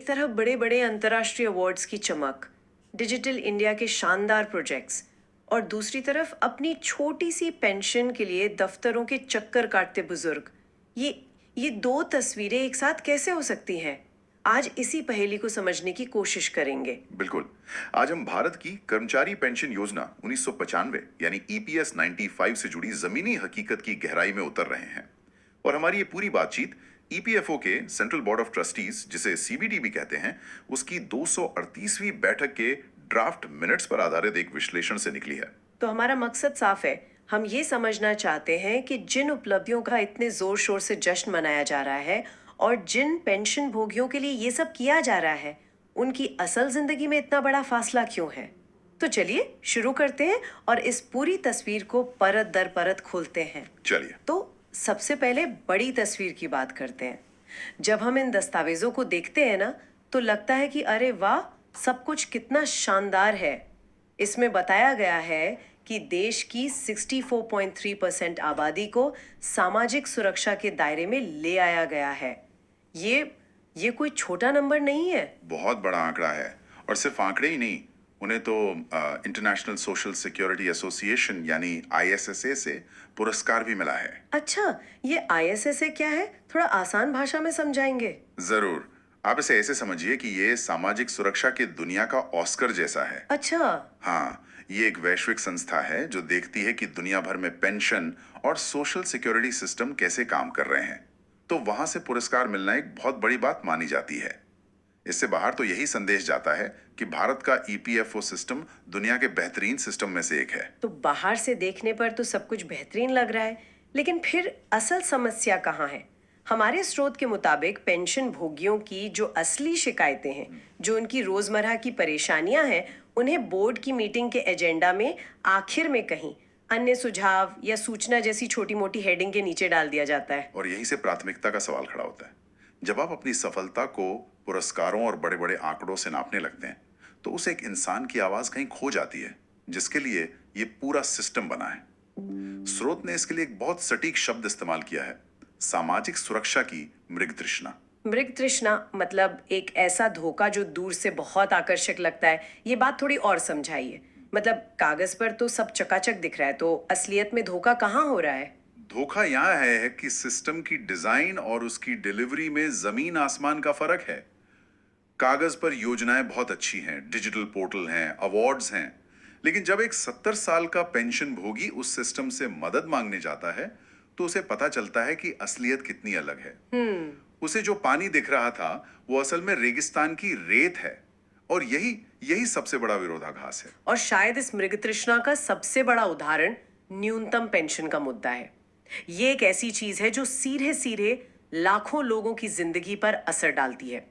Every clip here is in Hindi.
तरफ बड़े बड़े अंतर्राष्ट्रीय अवार्ड्स की चमक, डिजिटल इंडिया के शानदार प्रोजेक्ट्स, और दूसरी तरफ अपनी छोटी सी पेंशन के लिए दफ्तरों के चक्कर काटते बुजुर्ग। ये ये दो तस्वीरें एक साथ कैसे हो सकती हैं? आज इसी पहेली को समझने की कोशिश करेंगे। बिल्कुल। आज हम भारत की कर्मचारी पेंशन योजना 1995 यानी ईपीएस 95 से जुड़ी जमीनी हकीकत की गहराई में उतर रहे हैं। और हमारी ये पूरी बातचीत ईपीएफओ के सेंट्रल बोर्ड ऑफ ट्रस्टीज, जिसे सीबीडी भी कहते हैं, उसकी 238वीं बैठक के ड्राफ्ट मिनट्स पर आधारित एक विश्लेषण से निकली है। तो हमारा मकसद साफ है। हम ये समझना चाहते हैं कि जिन उपलब्धियों का इतने जोर शोर से जश्न मनाया जा रहा है और जिन पेंशन भोगियों के लिए ये सब किया जा रहा है, उनकी असल जिंदगी में इतना बड़ा फासला क्यों है। तो चलिए शुरू करते हैं और इस पूरी तस्वीर को परत दर परत खोलते हैं। चलिए। तो सबसे पहले बड़ी तस्वीर की बात करते हैं। जब हम इन दस्तावेजों को देखते हैं ना, तो लगता है कि अरे वाह, सब कुछ कितना शानदार है। इसमें बताया गया है कि देश की 64.3% आबादी को सामाजिक सुरक्षा के दायरे में ले आया गया है। ये कोई छोटा नंबर नहीं है। बहुत बड़ा आंकड़ा है। और सिर्फ आंकड़े ही नहीं, उन्हें तो इंटरनेशनल सोशल सिक्योरिटी एसोसिएशन यानी आईएसएसए से पुरस्कार भी मिला है। अच्छा, ये आईएसएसए क्या है? थोड़ा आसान भाषा में समझाएंगे? जरूर। आप इसे ऐसे समझिए कि ये सामाजिक सुरक्षा की दुनिया का ऑस्कर जैसा है। अच्छा। हाँ, ये एक वैश्विक संस्था है जो देखती है कि दुनिया भर में पेंशन और सोशल सिक्योरिटी सिस्टम कैसे काम कर रहे हैं। तो वहां से पुरस्कार मिलना एक बहुत बड़ी बात मानी जाती है। इससे बाहर तो यही संदेश जाता है कि भारत का ईपीएफओ सिस्टम दुनिया के बेहतरीन सिस्टम में से एक है। तो बाहर से देखने पर तो सब कुछ बेहतरीन लग रहा है, लेकिन फिर असल समस्या कहाँ है? हमारे स्रोत के मुताबिक पेंशन भोगियों की जो असली शिकायतें हैं, जो उनकी रोजमर्रा की परेशानियां हैं, उन्हें बोर्ड की मीटिंग के एजेंडा में आखिर में कहीं अन्य सुझाव या सूचना जैसी छोटी मोटी हेडिंग के नीचे डाल दिया जाता है। और यहीं से प्राथमिकता का सवाल खड़ा होता है। जब आप अपनी सफलता को पुरस्कारों और बड़े बड़े आंकड़ों से नापने लगते हैं, तो उस एक इंसान की आवाज कहीं खो जाती है, जिसके लिए ये पूरा सिस्टम बना है। स्रोत ने इसके लिए एक बहुत सटीक शब्द इस्तेमाल किया है, सामाजिक सुरक्षा की मृग तृष्णा। मृग तृष्णा मतलब एक ऐसा धोखा जो दूर से बहुत आकर्षक लगता है। ये बात थोड़ी और समझाइए। मतलब कागज पर तो सब चकाचक दिख रहा है, तो असलियत में धोखा कहाँ हो रहा है? धोखा यहाँ है कि सिस्टम की डिजाइन और उसकी डिलीवरी में जमीन आसमान का फर्क है। कागज पर योजनाएं बहुत अच्छी हैं, डिजिटल पोर्टल हैं, अवार्ड्स हैं, लेकिन जब एक 70 साल का पेंशन भोगी उस सिस्टम से मदद मांगने जाता है, तो उसे पता चलता है कि असलियत कितनी अलग है। उसे जो पानी दिख रहा था वो असल में रेगिस्तान की रेत है। और यही यही सबसे बड़ा विरोधाभास है। और शायद इस मृग तृष्णा का सबसे बड़ा उदाहरण न्यूनतम पेंशन का मुद्दा है। ये एक ऐसी चीज है जो सीधे सीधे लाखों लोगों की जिंदगी पर असर डालती है।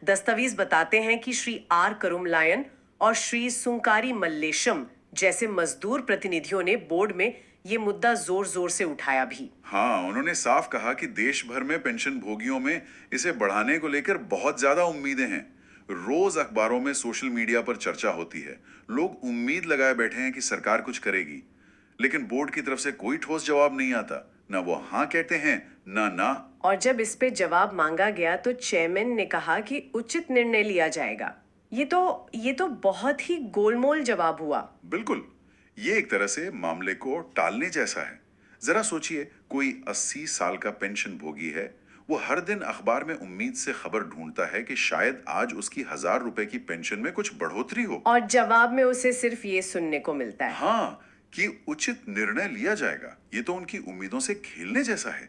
दस्तावेज बताते हैं कि श्री आर करुमलायन और श्री सुंकारी मल्लेशम जैसे मजदूर प्रतिनिधियों ने बोर्ड में ये मुद्दा जोर जोर से उठाया भी। हाँ, उन्होंने साफ कहा कि देश भर में पेंशन भोगियों में इसे बढ़ाने को लेकर बहुत ज्यादा उम्मीदें हैं। रोज अखबारों में, सोशल मीडिया पर चर्चा होती है। लोग उम्मीद लगाए बैठे हैं कि सरकार कुछ करेगी, लेकिन बोर्ड की तरफ से कोई ठोस जवाब नहीं आता। ना वो हाँ कहते हैं, ना ना। और जब इस पे जवाब मांगा गया तो चेयरमैन ने कहा कि उचित निर्णय लिया जाएगा। ये तो बहुत ही गोलमोल जवाब हुआ। बिल्कुल, ये एक तरह से मामले को टालने जैसा है। जरा सोचिए, कोई 80 साल का पेंशन भोगी है। वो हर दिन अखबार में उम्मीद से खबर ढूंढता है कि शायद आज उसकी 1000 रुपए की पेंशन में कुछ बढ़ोतरी हो। और जवाब में उसे सिर्फ ये सुनने को मिलता है, हाँ, कि उचित निर्णय लिया जाएगा। ये तो उनकी उम्मीदों से खेलने जैसा है।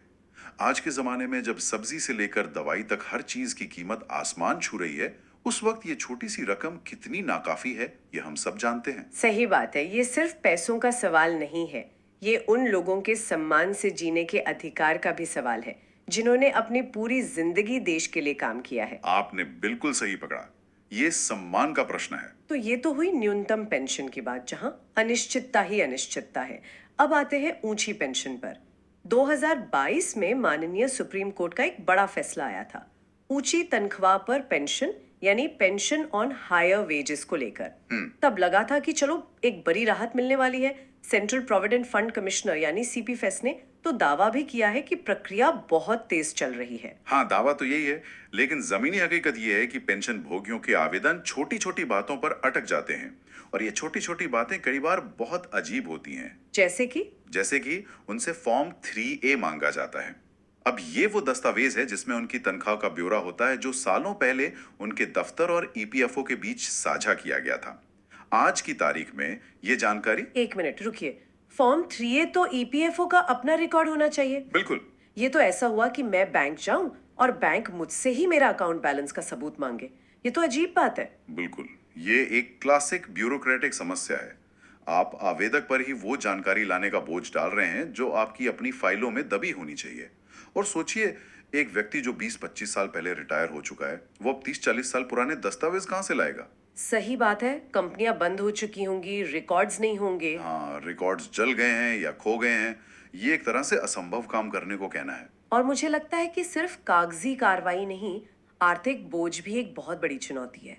आज के जमाने में जब सब्जी से लेकर दवाई तक हर चीज की कीमत आसमान छू रही है, उस वक्त ये छोटी सी रकम कितनी नाकाफी है, ये हम सब जानते हैं। सही बात है। ये सिर्फ पैसों का सवाल नहीं है, ये उन लोगों के सम्मान से जीने के अधिकार का भी सवाल है जिन्होंने अपनी पूरी जिंदगी देश के लिए काम किया है। आपने बिल्कुल सही पकड़ा, ये सम्मान का प्रश्न है। तो ये तो हुई न्यूनतम पेंशन की बात, जहां अनिश्चितता ही अनिश्चितता है। अब आते हैं ऊंची पेंशन पर। 2022 में माननीय सुप्रीम कोर्ट का एक बड़ा फैसला आया था ऊंची तनख्वाह पर पेंशन यानी पेंशन ऑन हायर वेजेस को लेकर। तब लगा था कि चलो एक बड़ी राहत मिलने वाली है, सेंट्रल प्रोविडेंट फंड कमिश्नर यानी सीपीएफएस ने तो दावा भी किया है कि प्रक्रिया बहुत तेज चल रही है। हाँ, दावा तो यही है, लेकिन जमीनी हकीकत यह है कि पेंशन भोगियों के आवेदन छोटी छोटी बातों पर अटक जाते हैं और ये छोटी छोटी बातें कई बार बहुत अजीब होती हैं। जैसे कि उनसे फॉर्म 3A मांगा जाता है। अब ये वो दस्तावेज है जिसमें उनकी तनख्वाह का ब्यौरा होता है जो सालों पहले उनके दफ्तर और ईपीएफओ के बीच साझा किया गया था। आज की तारीख में ये जानकारी। एक मिनट रुकिए, फॉर्म 3A तो ईपीएफओ का अपना रिकॉर्ड होना चाहिए। बिल्कुल। ये तो ऐसा हुआ कि मैं बैंक जाऊं और बैंक मुझसे ही मेरा अकाउंट बैलेंस का सबूत मांगे। ये तो अजीब बात है। बिल्कुल, ये एक क्लासिक ब्यूरोक्रेटिक समस्या है। आप आवेदक पर ही वो जानकारी लाने का बोझ डाल रहे हैं जो आपकी अपनी फाइलों में दबी होनी चाहिए। और सोचिए, एक व्यक्ति जो 20-25 साल पहले रिटायर हो चुका है, वो अब 30-40 साल पुराने दस्तावेज कहां से लाएगा? सही बात है, कंपनियां बंद हो चुकी होंगी, रिकॉर्ड्स नहीं होंगे। हाँ, रिकॉर्ड्स जल गए हैं या खो गए हैं। ये एक तरह से असंभव काम करने को कहना है। और मुझे लगता है कि सिर्फ कागजी कार्रवाई नहीं, आर्थिक बोझ भी एक बहुत बड़ी चुनौती है।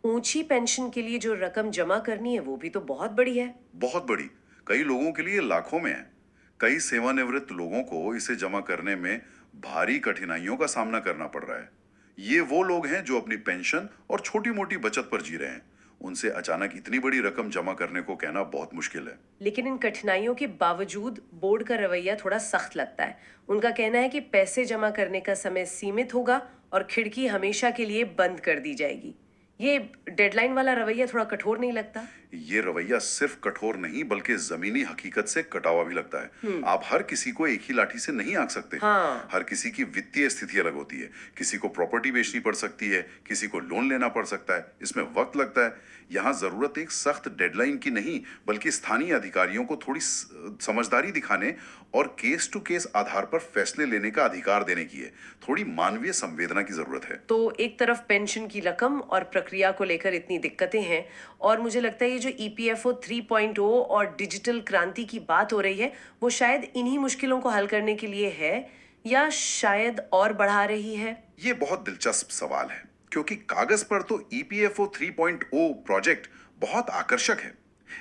ऊंची पेंशन के लिए जो रकम जमा करनी है वो भी तो बहुत बड़ी है। बहुत बड़ी। कई लोगों के लिए लाखों में है। कई सेवानिवृत्त लोगों को इसे जमा करने में भारी कठिनाइयों का सामना करना पड़ रहा है। ये वो लोग हैं जो अपनी पेंशन और छोटी मोटी बचत पर जी रहे हैं। उनसे अचानक इतनी बड़ी रकम जमा करने को कहना बहुत मुश्किल है। लेकिन इन कठिनाइयों के बावजूद बोर्ड का रवैया थोड़ा सख्त लगता है। उनका कहना है कि पैसे जमा करने का समय सीमित होगा और खिड़की हमेशा के लिए बंद कर दी जाएगी। ये डेडलाइन वाला रवैया थोड़ा कठोर नहीं लगता? ये रवैया सिर्फ कठोर नहीं बल्कि जमीनी हकीकत से कटा हुआ भी लगता है। आप हर किसी को एक ही लाठी से नहीं आंक सकते। हाँ। हर किसी की वित्तीय स्थिति अलग होती है। किसी को प्रॉपर्टी बेचनी पड़ सकती है, किसी को लोन लेना पड़ सकता है, इसमें वक्त लगता है। यहाँ जरूरत एक सख्त डेडलाइन की नहीं बल्कि स्थानीय अधिकारियों को थोड़ी समझदारी दिखाने और केस टू केस आधार पर फैसले लेने का अधिकार देने की है। थोड़ी मानवीय संवेदना की जरूरत है। तो एक तरफ पेंशन की रकम और प्रक्रिया को लेकर इतनी दिक्कतें हैं, और मुझे लगता है ये जो ईपीएफओ 3.0 और डिजिटल क्रांति की बात हो रही है वो शायद इन्हीं मुश्किलों को हल करने के लिए है, या शायद और बढ़ा रही है। ये बहुत दिलचस्प सवाल है क्योंकि कागज पर तो ईपीएफओ 3.0 प्रोजेक्ट बहुत आकर्षक है।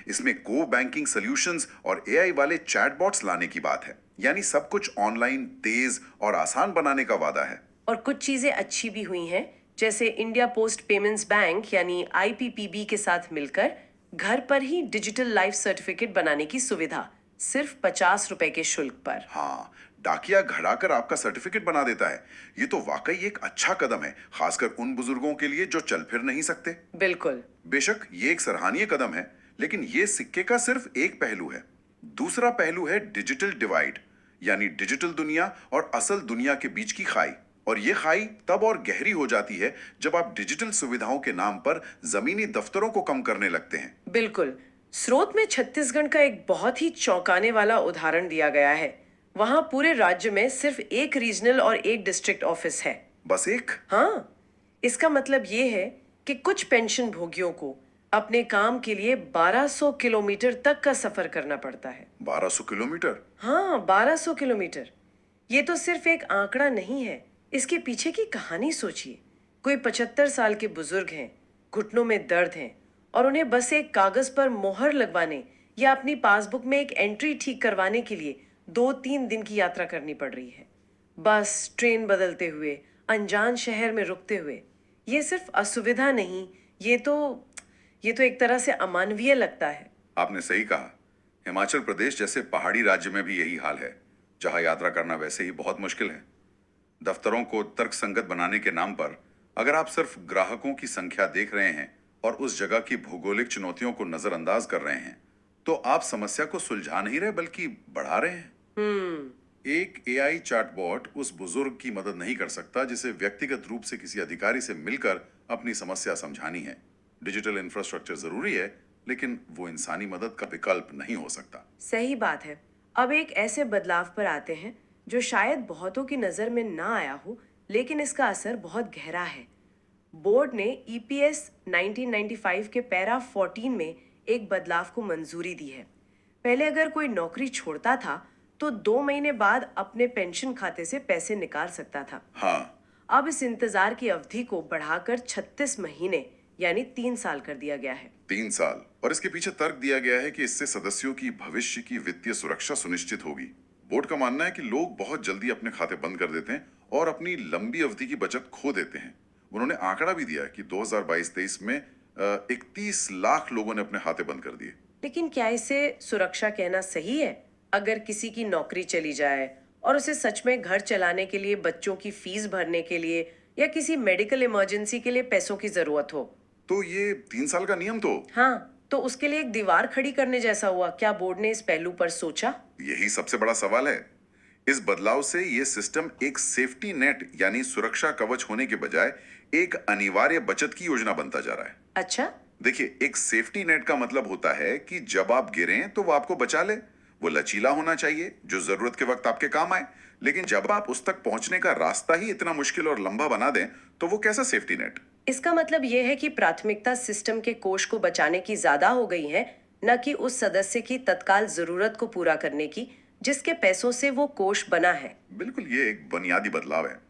इसमें को बैंकिंग सॉल्यूशंस और एआई वाले चैटबॉट्स लाने की बात है, यानी सब कुछ ऑनलाइन, तेज और आसान बनाने का वादा है। और कुछ चीजें अच्छी भी हुई हैं, जैसे इंडिया पोस्ट पेमेंट्स बैंक यानी आईपीपीबी के साथ मिलकर घर पर ही डिजिटल लाइफ सर्टिफिकेट बनाने की सुविधा, सिर्फ 50 रुपए के शुल्क पर। हाँ, डाकिया घड़ा कर आपका सर्टिफिकेट बना देता है। ये तो वाकई एक अच्छा कदम है, खासकर उन बुजुर्गों के लिए जो चल फिर नहीं सकते। बिल्कुल। बेशक ये एक सराहनीय कदम है, लेकिन ये सिक्के का सिर्फ एक पहलू है। दूसरा पहलू है डिजिटल डिवाइड, यानी डिजिटल दुनिया और असल दुनिया के बीच की खाई। और ये खाई तब और गहरी हो जाती है जब आप डिजिटल सुविधाओं के नाम पर जमीनी दफ्तरों को कम करने लगते हैं। बिल्कुल। स्रोत में छत्तीसगढ़ का एक बहुत ही चौंकाने वाला उदाहरण दिया गया है। वहां पूरे राज्य में सिर्फ एक रीजनल और एक डिस्ट्रिक्ट ऑफिस है। बस एक? हाँ, इसका मतलब ये है कि कुछ पेंशन भोगियों को अपने काम के लिए 1200 किलोमीटर तक का सफर करना पड़ता है। 1200 किलोमीटर? हाँ, 1200 किलोमीटर। ये तो सिर्फ एक आंकड़ा नहीं है, इसके पीछे की कहानी सोचिए। कोई 75 साल के बुजुर्ग हैं, घुटनों में दर्द है और उन्हें बस एक कागज पर मोहर लगवाने या अपनी पासबुक में एक एंट्री ठीक करवाने के लिए 2-3 दिन की यात्रा करनी पड़ रही है। बस, ट्रेन बदलते हुए, अनजान शहर में रुकते हुए। ये सिर्फ असुविधा नहीं, ये तो एक तरह से अमानवीय लगता है। आपने सही कहा। हिमाचल प्रदेश जैसे पहाड़ी राज्य में भी यही हाल है, जहां यात्रा करना वैसे ही बहुत मुश्किल है। दफ्तरों को तर्कसंगत बनाने के नाम पर अगर आप सिर्फ ग्राहकों की संख्या देख रहे हैं और उस जगह की भौगोलिक चुनौतियों को नजरअंदाज कर रहे हैं, तो आप समस्या को सुलझा नहीं रहे बल्कि बढ़ा रहे हैं। एक एआई चैटबॉट उस बुजुर्ग की मदद नहीं कर सकता जिसे व्यक्तिगत रूप से किसी अधिकारी से मिलकर अपनी समस्या समझानी है। डिजिटल इंफ्रास्ट्रक्चर जरूरी है, लेकिन वो इंसानी मदद का विकल्प नहीं हो सकता। सही बात है। अब एक ऐसे बदलाव पर आते हैं जो शायद बहुतों की नजर में ना आया हो, लेकिन इसका असर बहुत गहरा है। बोर्ड ने ईपीएस 1995 के पैरा 14 में एक बदलाव को मंजूरी दी है। पहले अगर कोई नौकरी छोड़ता था तो 2 महीने बाद अपने पेंशन खाते से पैसे निकाल सकता था। हाँ। अब इस इंतजार की अवधि को बढ़ाकर 36 महीने यानी 3 साल कर दिया गया है। 3 साल। और इसके पीछे तर्क दिया गया है कि इससे सदस्यों की भविष्य की वित्तीय सुरक्षा सुनिश्चित होगी। बोर्ड का मानना है कि लोग बहुत जल्दी अपने खाते बंद कर देते हैं और अपनी लंबी अवधि की बचत खो देते हैं। उन्होंने आंकड़ा भी दिया कि 2022-23 में 31 लाख लोगों ने अपने खाते बंद कर दिए। लेकिन क्या इसे सुरक्षा कहना सही है? अगर किसी की नौकरी चली जाए और उसे सच में घर चलाने के लिए, बच्चों की फीस भरने के लिए या किसी मेडिकल इमरजेंसी के लिए पैसों की जरूरत हो, तो ये 3 साल का नियम तो हाँ, तो उसके लिए एक दीवार खड़ी करने जैसा हुआ। क्या बोर्ड ने इस पहलू पर सोचा? यही सबसे बड़ा सवाल है। इस बदलाव से ये सिस्टम एक सेफ्टी नेट यानी सुरक्षा कवच होने के बजाय एक अनिवार्य बचत की योजना बनता जा रहा है। अच्छा, देखिए, एक सेफ्टी नेट का मतलब होता है कि जब आप गिरें तो वो आपको बचा ले। वो लचीला होना चाहिए जो जरूरत के वक्त आपके काम आए। लेकिन जब आप उस तक पहुंचने का रास्ता ही इतना मुश्किल और लंबा बना दें तो वो कैसा सेफ्टी नेट? इसका मतलब यह है कि प्राथमिकता सिस्टम के कोष को बचाने की ज्यादा हो गई है, न कि उस सदस्य की तत्काल जरूरत को पूरा करने की जिसके पैसों से वो कोष बना है। बिल्कुल, ये एक बुनियादी बदलाव है।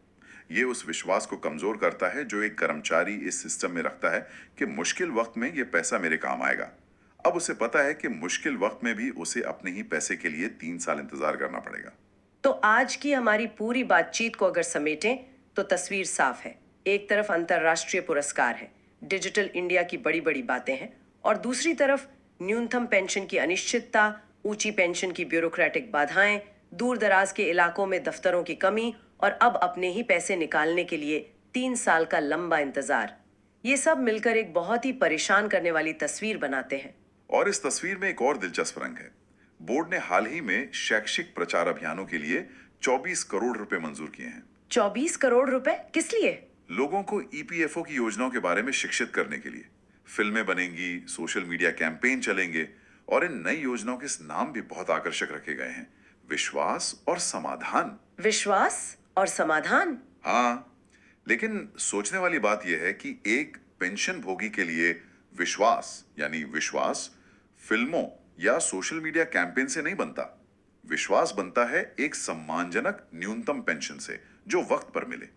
ये उस विश्वास को कमजोर करता है जो एक कर्मचारी इस सिस्टम में रखता है कि मुश्किल वक्त में ये पैसा मेरे काम आएगा। अब उसे पता है कि मुश्किल वक्त में भी उसे अपने ही पैसे के लिए 3 साल इंतजार करना पड़ेगा। तो आज की हमारी पूरी बातचीत को अगर समेटें तो तस्वीर साफ है। एक तरफ अंतर्राष्ट्रीय पुरस्कार है, डिजिटल इंडिया की बड़ी बड़ी बातें हैं, और दूसरी तरफ न्यूनतम पेंशन की अनिश्चितता, ऊंची पेंशन की ब्यूरोक्रेटिक बाधाएं, दूर दराज के इलाकों में दफ्तरों की कमी और अब अपने ही पैसे निकालने के लिए 3 साल का लंबा इंतजार। ये सब मिलकर एक बहुत ही परेशान करने वाली तस्वीर बनाते हैं। और इस तस्वीर में एक और दिलचस्प रंग है। बोर्ड ने हाल ही में शैक्षिक प्रचार अभियानों के लिए 24 करोड़ रुपए मंजूर किए हैं। 24 करोड़ रुपए किस लिए? लोगों को ईपीएफओ की योजनाओं के बारे में शिक्षित करने के लिए। फिल्में बनेंगी, सोशल मीडिया कैंपेन चलेंगे और इन नई योजनाओं के नाम भी बहुत आकर्षक रखे गए हैं, विश्वास और समाधान। विश्वास और समाधान? हाँ, लेकिन सोचने वाली बात यह है कि एक पेंशन भोगी के लिए विश्वास यानी विश्वास फिल्मों या सोशल मीडिया कैंपेन से नहीं बनता। विश्वास बनता है एक सम्मानजनक न्यूनतम पेंशन से जो वक्त पर मिले।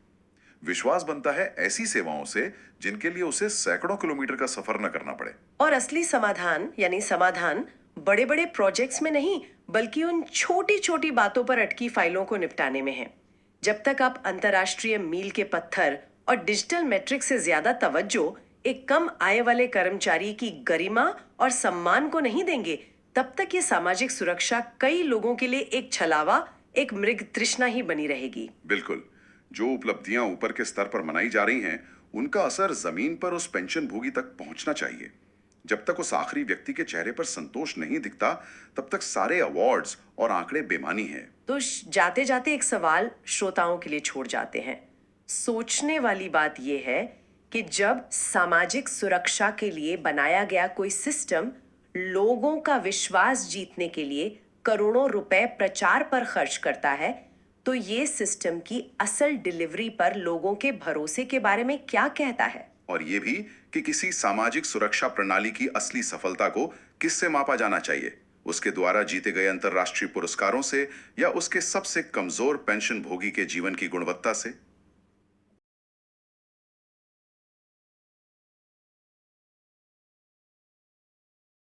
विश्वास बनता है ऐसी सेवाओं से जिनके लिए उसे सैकड़ों किलोमीटर का सफर न करना पड़े। और असली समाधान यानी समाधान बड़े बड़े प्रोजेक्ट्स में नहीं, बल्कि उन छोटी छोटी बातों पर अटकी फाइलों को निपटाने में है। जब तक आप अंतर्राष्ट्रीय मील के पत्थर और डिजिटल मैट्रिक से ज्यादा तवज्जो एक कम आय वाले कर्मचारी की गरिमा और सम्मान को नहीं देंगे, तब तक ये सामाजिक सुरक्षा कई लोगों के लिए एक छलावा, एक मृग तृष्णा ही बनी रहेगी। बिल्कुल, जो उपलब्धियां ऊपर के स्तर पर मनाई जा रही हैं, उनका असर जमीन पर उस पेंशन भोगी तक पहुंचना चाहिए। जब तक उस आखिरी व्यक्ति के चेहरे पर संतोष नहीं दिखता, तब तक सारे अवार्ड्स और आंकड़े बेमानी हैं। तो जाते जाते एक सवाल श्रोताओं के लिए छोड़ जाते हैं। सोचने वाली बात यह है कि जब सामाजिक सुरक्षा के लिए बनाया गया कोई सिस्टम लोगों का विश्वास जीतने के लिए करोड़ों रुपए प्रचार पर खर्च करता है, तो ये सिस्टम की असल डिलीवरी पर लोगों के भरोसे के बारे में क्या कहता है? और ये भी कि किसी सामाजिक सुरक्षा प्रणाली की असली सफलता को किससे मापा जाना चाहिए, उसके द्वारा जीते गए अंतर्राष्ट्रीय पुरस्कारों से या उसके सबसे कमजोर पेंशन भोगी के जीवन की गुणवत्ता से।